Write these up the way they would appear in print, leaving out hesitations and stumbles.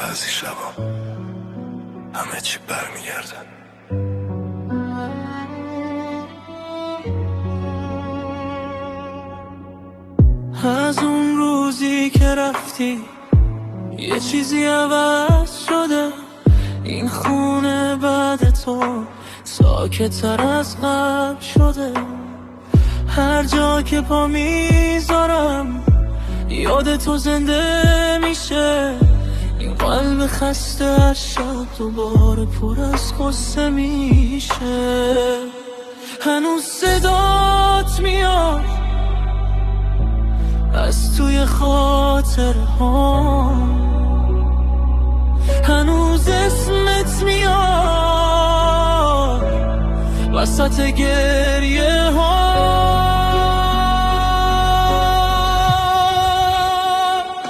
بعضی شبا همه چی برمیگرده. از اون روزی که رفتی یه چیزی عوض شده، این خونه بعد تو ساکت‌تر از قبل شده. هر جا که پا میذارم یاد تو زنده میشه، این قلب خسته از شب دوباره پر از غصه میشه. هنوز صدات میاد از توی خاطره ها، هنوز اسمت میاد وسط گریه ها.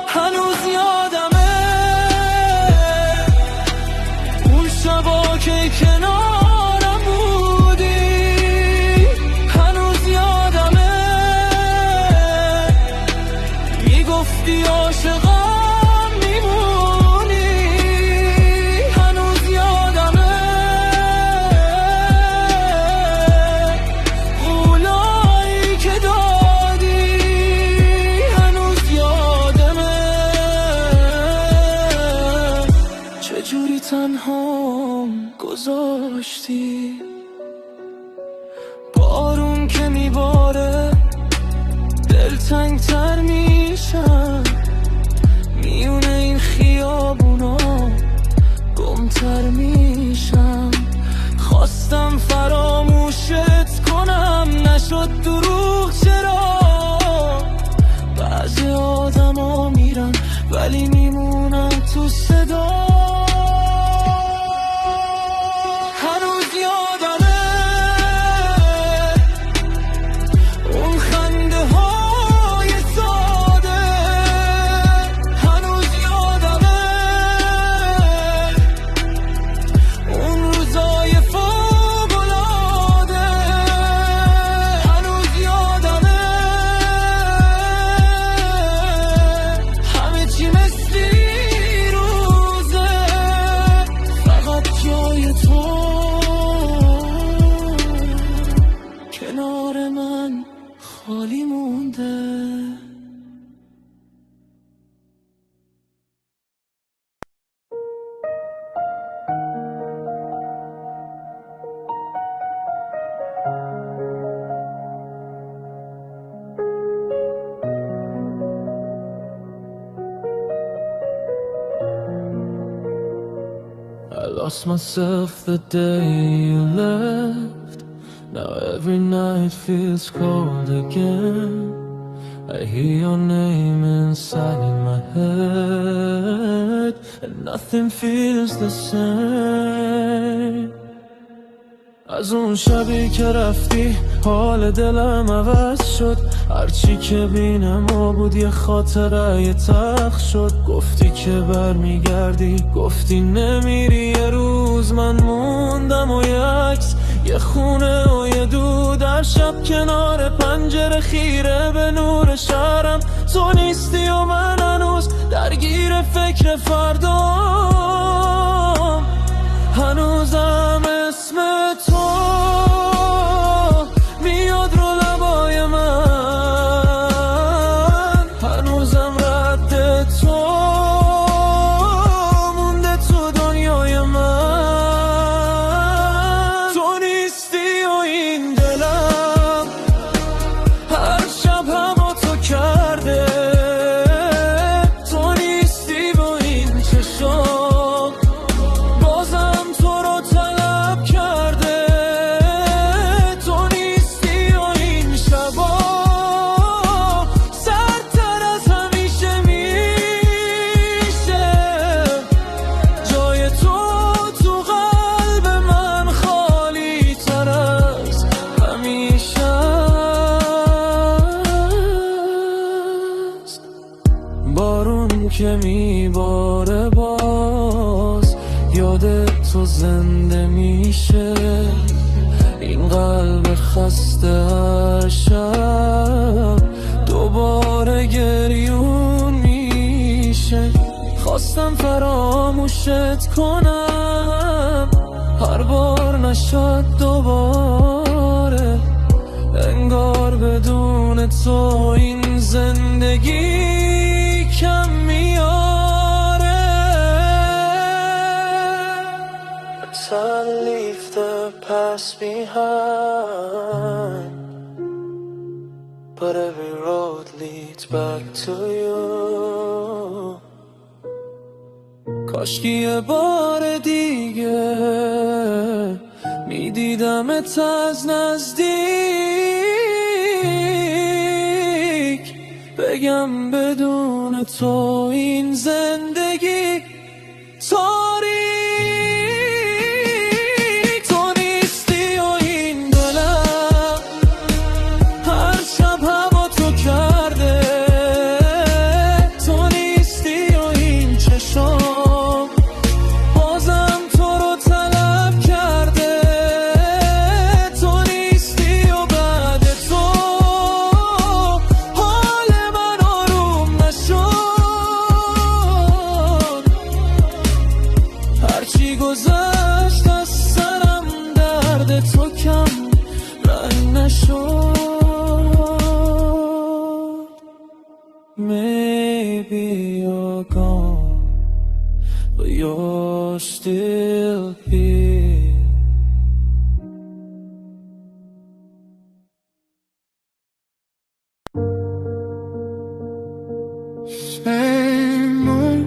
هنوز یادمه اون شبا که کنارم بودی، هنوز یادمه میگفتی عاشقم میمونی، هنوز یادمه قولایی که دادی، هنوز یادمه چجوری تنهام گذاشتی. بارون که میباره دلتنگ تر میشم، میونه این خیابونا گمتر میشم. خواستم فراموشت کنم نشد، دروغ چرا؟ بعضی آدم ها میرن ولی میمونن تو صدا. هنوز یادمه اون خنده های ساده، هنوز یادمه اون روزای فوق‌العاده، هنوز یادمه همه چی مثل دیروزه، فقط جای تو کنار من خالی مونده. I lost myself the day you left. Now every night feels cold again. I hear your name inside in my head, and nothing feels the same. از اون شبی که رفتی حال دلم عوض شد، هرچی که بینم بود یه خاطره تلخ شد. گفتی که برمیگردی، گفتی نمیری، یه روز من موندم و یه عکس، یه خونه و یه دود در شب کنار پنجره خیره به نور شهرم. تو نیستی و من هنوز درگیر فکر فردام، هنوزم اسم تو میاد رو لبای من، هنوزم رد تو مونده تو دنیای من. تو نیستی و این دلم هر شب هوا تو کرده، تو نیستی و این چشم بازم تو رو طلب کرده، تو نیستی و این شبا سردتر از همیشه میشه، جای تو تو قلب من خالی تر از همیشه است. بارون که میباره باز یاد تو زنده میشه، این قلب خسته هر شب دوباره گریون میشه. خواستم خواستم فراموشت کنم، هر بار نشد دوباره. انگار بدون تو این زندگی کم میاره. I leave the past behind, but every road leads back to you. کاشکی یه بار دیگه میدیدمت از نزدیک، بگم بدون تو این زندگی تاریک. تو نیستی و این دلم هر شب هوا تو کرده. تو نیستی و این چشم بازم تو رو طلب کرده. تو نیستی و بعد تو حال من آروم نشد. هرچی گذشت از سرم درد تو کم رنگ نشد. Maybe you're gone, but you're still here. Same moon,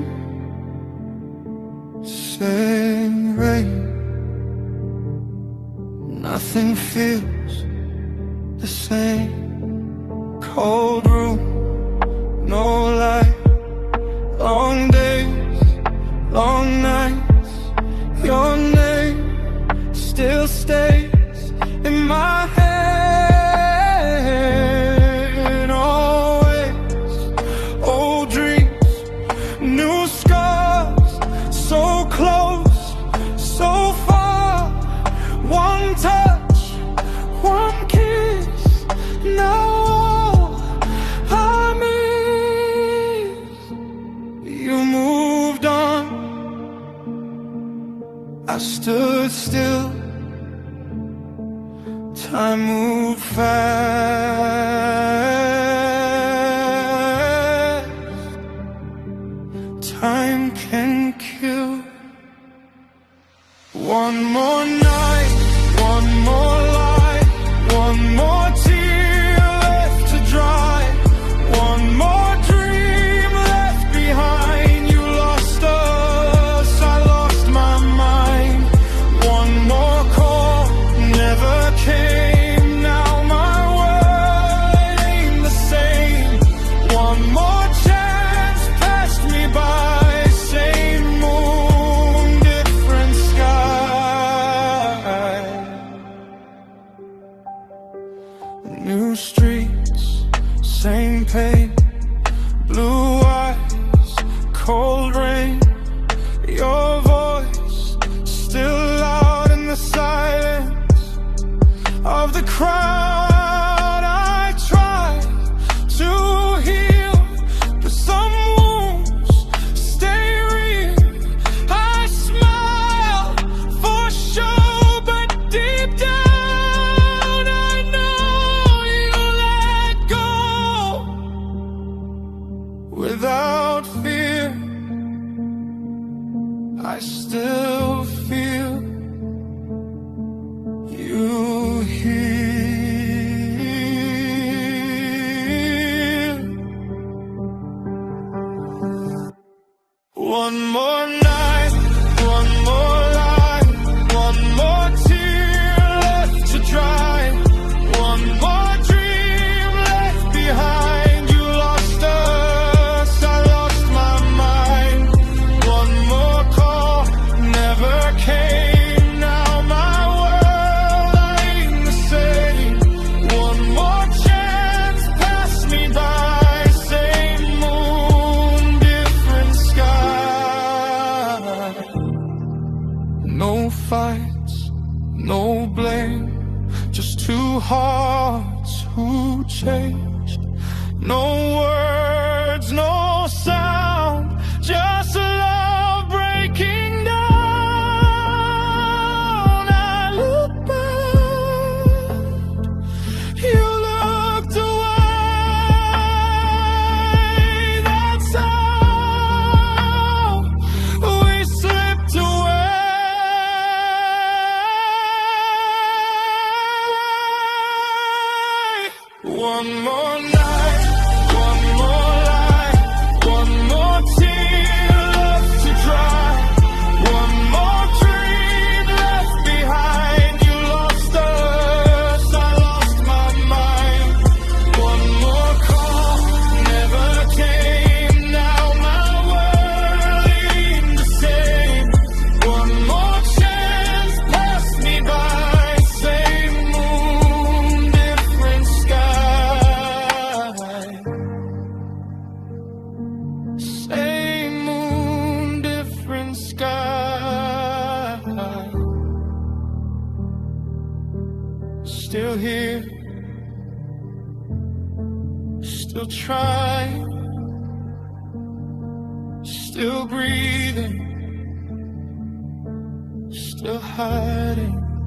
same rain. Nothing feels the same. Cold room, no light. Long days, long nights. Your name still stays in my head. Always old dreams, new scars. So close, so far. One touch, one kiss. Now I miss. You moved on, I stood still. Time moved fast. Time can kill. One more night, one more light, one more tear left to dry, one more dream left behind. You lost us, I lost my mind. One more call, never came. Now my world ain't the same. One more chance passed me by. Same moon, different sky. New streets, same pain. Blue eyes, cold rain. Your voice still loud in the silence of the crowd. I try to heal, but some wounds stay real. I smile for show, but deep down I know you let go. Without fear, I still feel you here. One more night, one more light, one more tear left to dry, one more dream left behind. You lost us, I lost my mind. One more call, never came. Now my world ain't the same. One more chance passed me by. Same moon, different sky. No fights, no blame, just two hearts who changed. No words, no sound, just love. here, still trying, still breathing, still hiding.